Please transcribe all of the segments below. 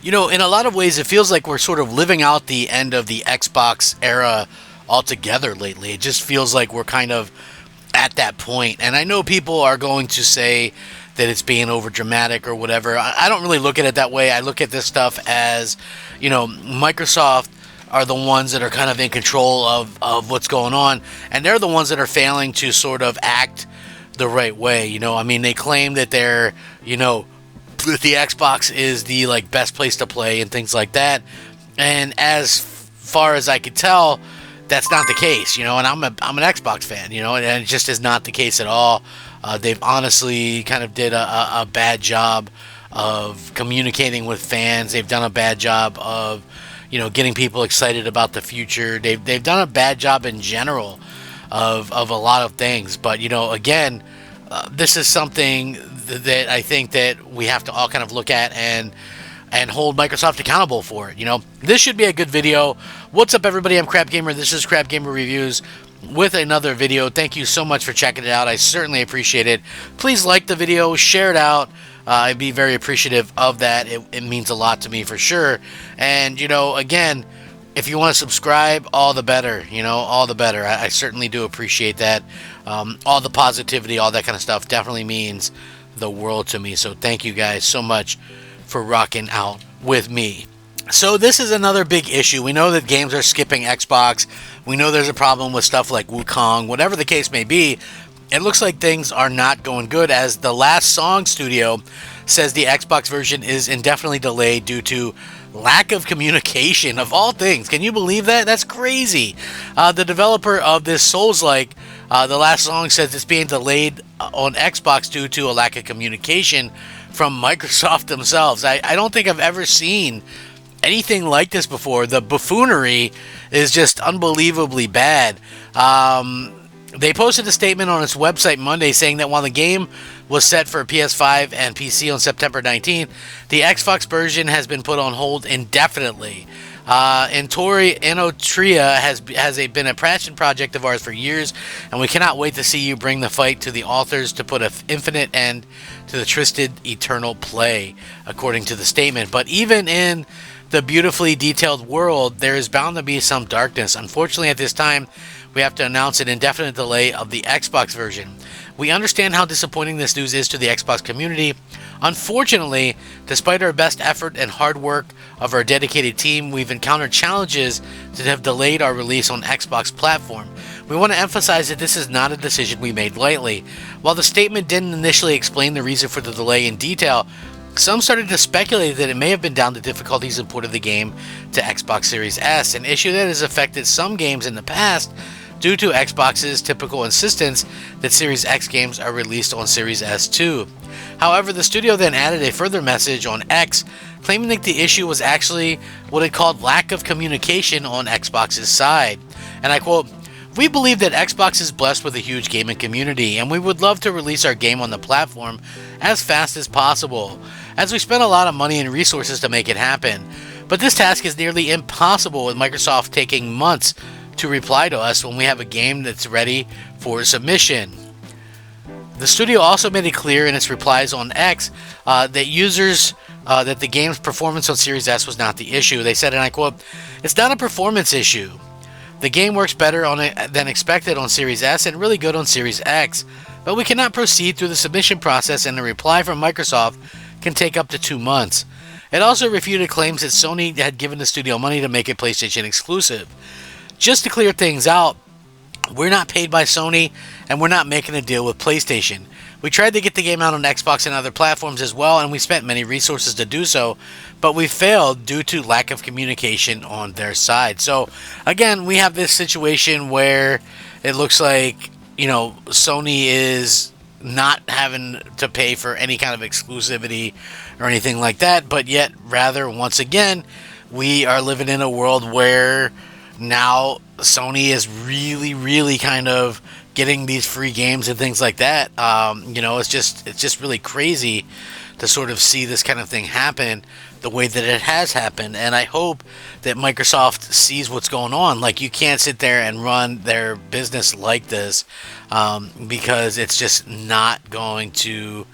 In a lot of ways, it feels like we're sort of living out the end of the Xbox era altogether lately. It just feels like we're kind of at that point. And I know people are going to say that it's being over dramatic or whatever. I don't really look at it that way. I look at this stuff as, Microsoft are the ones that are kind of in control of what's going on. And they're the ones that are failing to sort of act the right way. I mean, they claim that they're, that the Xbox is the best place to play and things like that. And as far as I could tell, that's not the case, and I'm an Xbox fan, and it just is not the case at all. They've honestly kind of did a bad job of communicating with fans. They've done a bad job of, getting people excited about the future. They've done a bad job in general of a lot of things. But, again, this is something that I think that we have to all kind of look at and hold Microsoft accountable for it. This should be a good video. What's up, everybody? I'm Crap Gamer. This is Crap Gamer Reviews with another video. Thank you so much for checking it out. I certainly appreciate it. Please like the video, share it out. I'd be very appreciative of that. It means a lot to me for sure. And, again, if you want to subscribe, all the better, all the better. I certainly do appreciate that. All the positivity, all that kind of stuff definitely means the world to me. So thank you guys so much for rocking out with me. So this is another big issue. We know that games are skipping Xbox. We know there's a problem with stuff like Wukong. Whatever the case may be, it looks like things are not going good, as the Last Song Studio says the Xbox version is indefinitely delayed due to lack of communication, of all things. Can you believe that? That's crazy. The developer of this Souls-like, The Last Song, says it's being delayed on Xbox due to a lack of communication from Microsoft themselves. I don't think I've ever seen anything like this before. The buffoonery is just unbelievably bad. They posted a statement on its website Monday saying that while the game was set for PS5 and PC on September 19th, the Xbox version has been put on hold indefinitely. Enotria has been a passion project of ours for years, and we cannot wait to see you bring the fight to the authors to put an infinite end to the twisted eternal play, according to the statement. But even in the beautifully detailed world, there is bound to be some darkness. Unfortunately, at this time, we have to announce an indefinite delay of the Xbox version. We understand how disappointing this news is to the Xbox community. Unfortunately, despite our best effort and hard work of our dedicated team, we've encountered challenges that have delayed our release on Xbox platform. We want to emphasize that this is not a decision we made lightly. While the statement didn't initially explain the reason for the delay in detail, some started to speculate that it may have been down to difficulties in porting the game to Xbox Series S, an issue that has affected some games in the past due to Xbox's typical insistence that Series X games are released on Series S too. However, the studio then added a further message on X, claiming that the issue was actually what it called lack of communication on Xbox's side. And I quote, "We believe that Xbox is blessed with a huge gaming community, and we would love to release our game on the platform as fast as possible, as we spent a lot of money and resources to make it happen. But this task is nearly impossible, with Microsoft taking months to reply to us when we have a game that's ready for submission." The studio also made it clear in its replies on X that the game's performance on Series S was not the issue. They said, and I quote, "It's not a performance issue. The game works better than expected on Series S and really good on Series X, but we cannot proceed through the submission process, and the reply from Microsoft can take up to 2 months." It also refuted claims that Sony had given the studio money to make it PlayStation exclusive. Just to clear things out, we're not paid by Sony, and we're not making a deal with PlayStation. We tried to get the game out on Xbox and other platforms as well, and we spent many resources to do so, but we failed due to lack of communication on their side. So, again, we have this situation where it looks like, Sony is not having to pay for any kind of exclusivity or anything like that, but yet, rather, once again, we are living in a world where now Sony is really kind of getting these free games and things like that. It's just really crazy to sort of see this kind of thing happen the way that it has happened. And I hope that Microsoft sees what's going on. Like, you can't sit there and run their business like this, because it's just not going to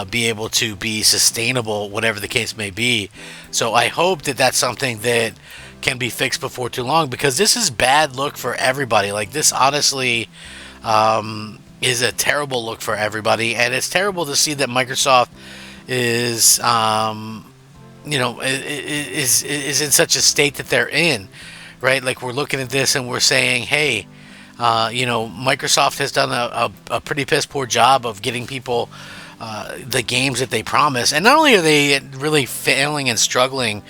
be able to be sustainable, whatever the case may be. So I hope that that's something that can be fixed before too long, because this is bad look for everybody. Like, this honestly is a terrible look for everybody, and it's terrible to see that Microsoft is is in such a state that they're in, right? Like, we're looking at this and we're saying, hey, Microsoft has done a pretty piss poor job of getting people the games that they promise. And not only are they really failing and struggling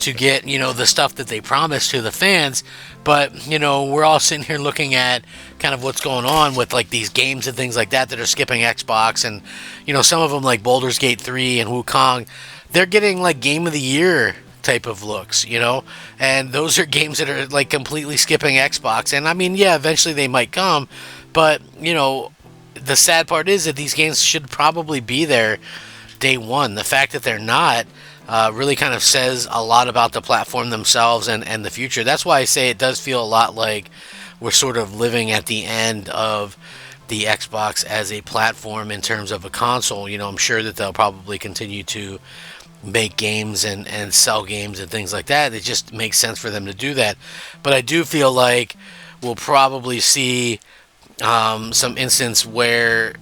to get, the stuff that they promise to the fans, but, we're all sitting here looking at kind of what's going on with, like, these games and things like that are skipping Xbox. And, some of them, like Baldur's Gate 3 and Wukong, they're getting, like, Game of the Year type of looks, and those are games that are, like, completely skipping Xbox. And I mean, yeah, eventually they might come, but the sad part is that these games should probably be there day one. The fact that they're not really kind of says a lot about the platform themselves and the future. That's why I say it does feel a lot like we're sort of living at the end of the Xbox as a platform in terms of a console. I'm sure that they'll probably continue to make games and sell games and things like that. It just makes sense for them to do that. But I do feel like we'll probably see some instance where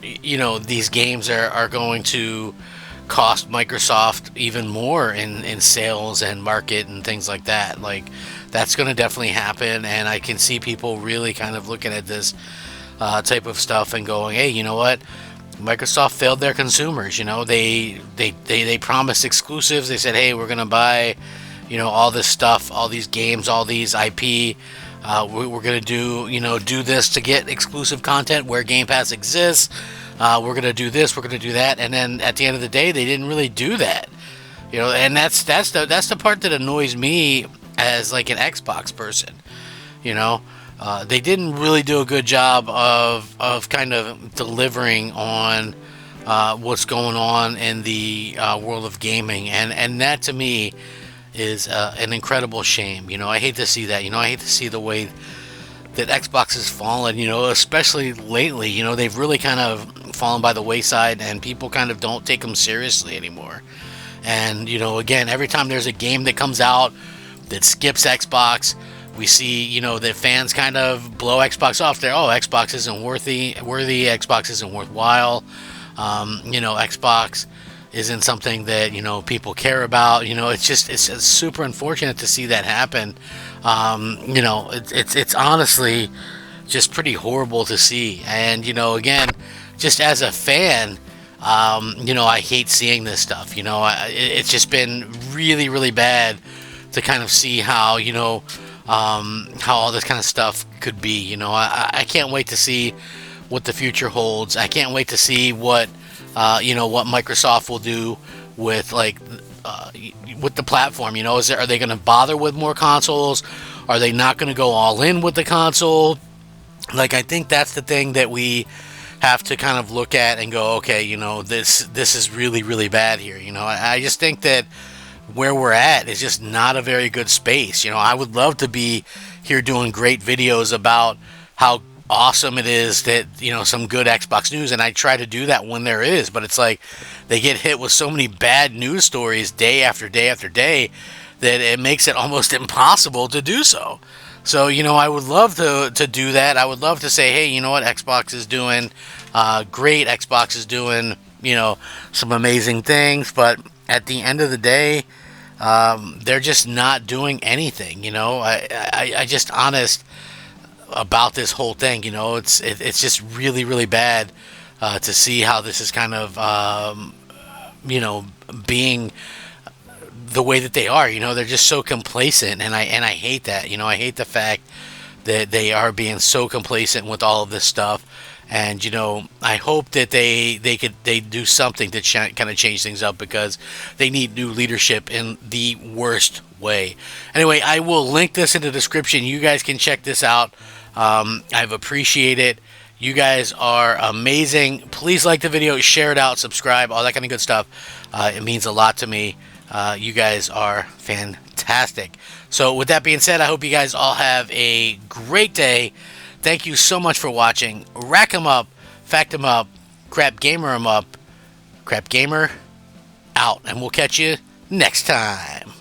these games are going to cost Microsoft even more in sales and market and things like that. Like, that's going to definitely happen, and I can see people really kind of looking at this type of stuff and going, hey, you know what? Microsoft failed their consumers. They promised exclusives. They said, hey, we're going to buy, all this stuff, all these games, all these IP. We're going to do this to get exclusive content where Game Pass exists. We're going to do this, we're going to do that. And then at the end of the day, they didn't really do that. And that's the part that annoys me as, like, an Xbox person. They didn't really do a good job of kind of delivering on what's going on in the world of gaming. And that, to me, is an incredible shame. I hate to see that. I hate to see the way that Xbox has fallen, especially lately. They've really kind of fallen by the wayside, and people kind of don't take them seriously anymore. And, again, every time there's a game that comes out that skips Xbox, we see, that fans kind of blow Xbox off there. Oh, Xbox isn't worthy. Xbox isn't worthwhile. Xbox isn't something that, people care about. It's just super unfortunate to see that happen. It's honestly just pretty horrible to see. And, again, just as a fan, I hate seeing this stuff. It's just been really, really bad to kind of see how, how all this kind of stuff could be. I can't wait to see what the future holds. I can't wait to see what Microsoft will do with, like, with the platform. Are they going to bother with more consoles? Are they not going to go all in with the console? Like, I think that's the thing that we have to kind of look at and go, okay, this is really, really bad here. I just think that where we're at is just not a very good space. I would love to be here doing great videos about how awesome it is that, some good Xbox news, and I try to do that when there is, but it's like they get hit with so many bad news stories day after day after day that it makes it almost impossible to do so. So, I would love to do that. I would love to say, hey, you know what, Xbox is doing great. Xbox is doing, some amazing things, but at the end of the day, they're just not doing anything. I just honest about this whole thing. It's just really, really bad to see how this is kind of being the way that they are. They're just so complacent, and I hate that. I hate the fact that they are being so complacent with all of this stuff. And I hope that they do something to kind of change things up, because they need new leadership in the worst way. Anyway, I will link this in the description. You guys can check this out. I've appreciated it. You guys are amazing. Please like the video, share it out, subscribe, all that kind of good stuff. It means a lot to me. You guys are fantastic. So with that being said, I hope you guys all have a great day. Thank you so much for watching. Rack 'em up, fact 'em up, crap gamer 'em up. Crap Gamer out, and we'll catch you next time.